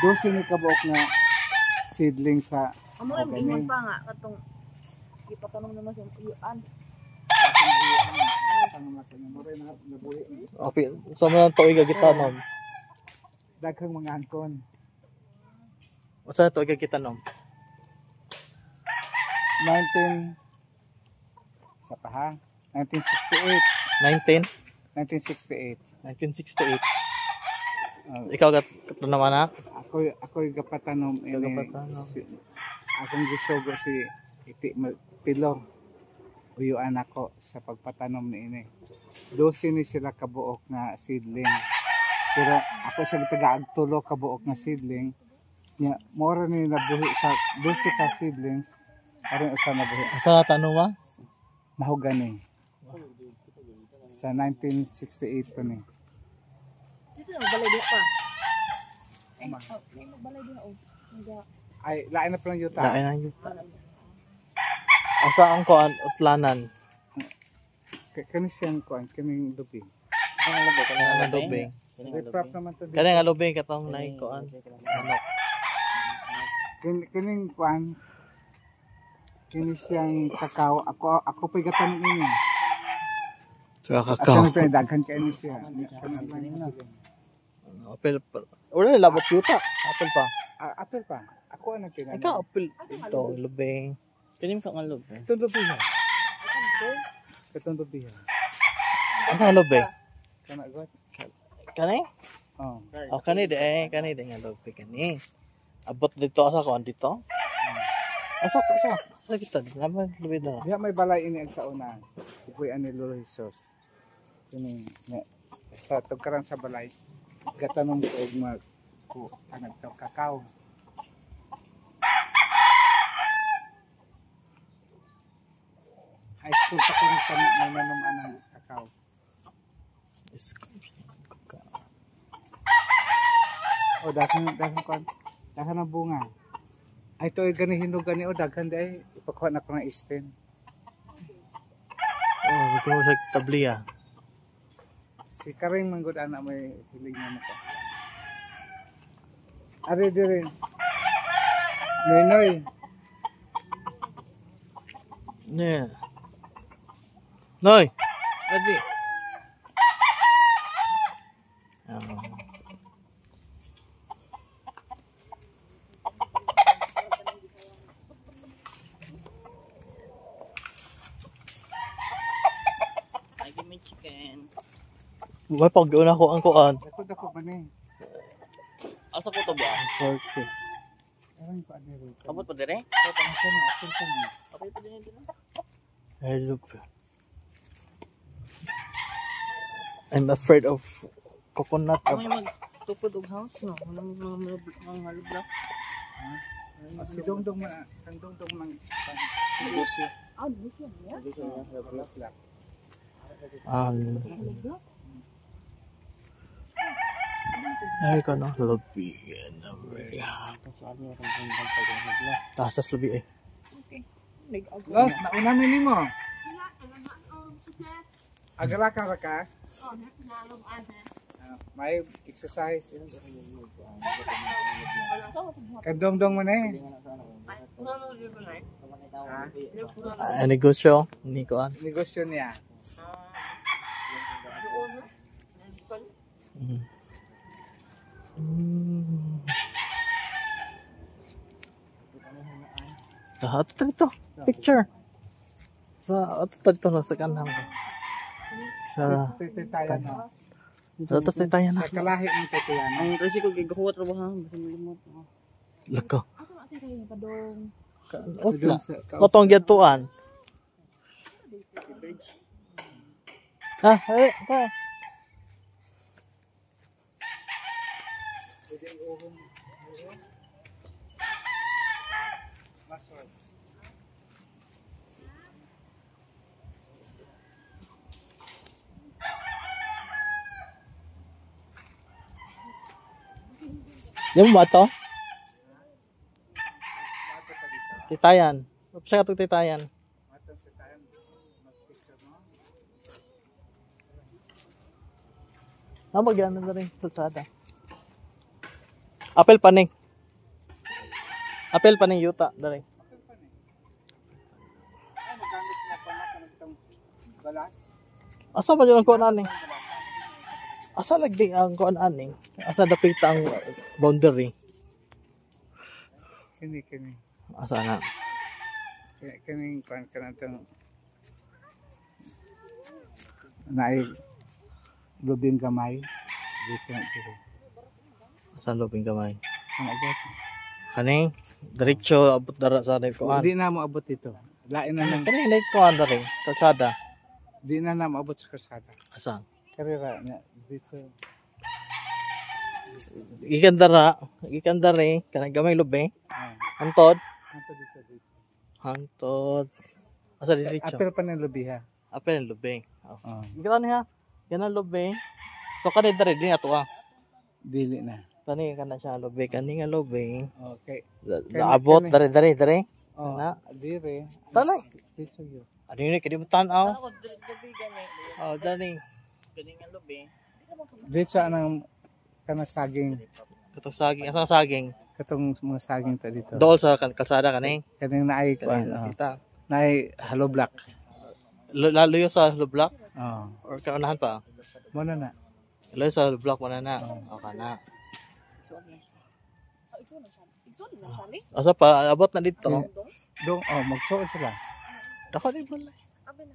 12 ni kabuok nga seedling sa Amo rin ingon pa nga katong ipatanong naman sa uyaan. Okay, sa mga tuig gagitanom. Daghang mga angkon. Sa tuig gagitanom. 1968. 1968. 1968. Ikaw naman na? Ako'y gapatanom ini. Akong gisugo si Iti Pilo. Uyuan ako sa pagpatanom ni ini. 12 ni sila kabuok na seedling. Pero ako sa taga-agtulo kabuok na seedling. Nya mora ni nabuhi sa 12 ka seedlings. Aron usa nabuhi. Sa tanong ma? Mahogani. Sa 1968 pa ni. Sino balay di pa? Balay di o. Ay, lain na pala yuta. Lain na yuta. Asa ang kuan utlanan? Kani siyang kuan, kaning lubi. Kanang lubing. Prop naman to. Kanang lubing katong nay kuan. Manok. Kaning kuan. Kini siyang kakao. Ako pa'y gatanin ini. Sa kakao. Asa na daghan kayo ni siya. Apel pa. Wala labot yuta. Apel pa. Apel pa. Ako ang nagtingan. Ikaw apel ito lubing. Kinim ka nga lubing. Itong lubi ha. Itong lubi ha. Asa lubing? Kanagot. Kani? Oh. Oh kani de nga lubing kani. Abot dito asa kuan dito. Asa. Lagi ta. Naman lubing na. Diha may balay ini ang sa una. Ipoy ani Lolo Jesus. Kini sa tugkaran sa balay. Gatanong ko og mag anag taw kakao. High school pa ko nagtanom anang kakao. O daghan ang bunga. Ay to gani hinog gani o daghan day ipakuha na ko ng stem. Oh, gusto mo sa tabliya. Si Karing manggod anak may hiling na ko. Ari dire. Noy. Yeah. Noy. Adi. May pag-una ko ang kuan. Dako ba ni? Asa ko to ba? Okay. Aron pa dire. Abot pa dire? Okay pa din dito. Hello. I'm afraid of coconut. May magtupod og house no. Mga halubla. Si Dongdong man, kang Dongdong man. Negosyo. Negosyo ya. Ay ko no, labi na very. Tasas labi eh. Okay. Los, nauna mi nimo. Agara ka ka? May exercise. Kang Dongdong man eh. Negosyo ni kuan. Negosyo niya. Lahat dito. Picture. Sa dito sa kanang. Sa titayan na. Sa titayan na. Sa kalahi ng titayan. Ang kasi ko gigahuwat ra ba ha? Basta malimot. Lako. Asa ate kayo padong. Otla. Kotong gatuan. Ta. Yan mo ba ito? Titayan. Saan ka ito titayan? Bagyan na rin. Salsada. Apel paning. Apel paning yuta dari. Ay, magamit na pa na itong balas. Asa ba yung kuan ani? Asa lagdi ang kuan ani? Asa dapita ang boundary? Kini. Asa na? Kining kuan ka na itong naay lubing gamay. Dito na dito. Asa lobing kamay? Ang agad. Kaning diretso abot dara sa kuan. Hindi na mo abot dito. Lain na lang. Kaning nay kuan dari kalsada. Di na na maabot sa kalsada. Asa? Karera na dito. Ikan dara, kanang gamay lobing. Ah, Antod, ato dito. hangtod. Asa diretso? Apel pa ng lubiha. Apel ang lubeng. Oh. Oh, Gila niya. Yan ang lubeng. So kani dere din ato ah. dili na. Kani kana siya lubeng, kani nga lubeng. Okay. Abot dere. Oh, Na. dire. Tanay. Dito yun. Ano yun kini mo tan-aw? Ako, gabi gani. Oh, dani. Kani nga lubing. Dito ang kana saging. Katong saging, asa saging? Katong mga saging ta dito. Dool sa kalsada kani. Kaning naay Kani kuan. kita. Naay hollow block. Lalo yo sa block Oh, or kaunahan pa. mo na. Lalo sa block mo na na. O kana. Igsoon na siya ni. Asa pa abot na dito. Dong, magsuot sila. Dako ni balay. Abi na.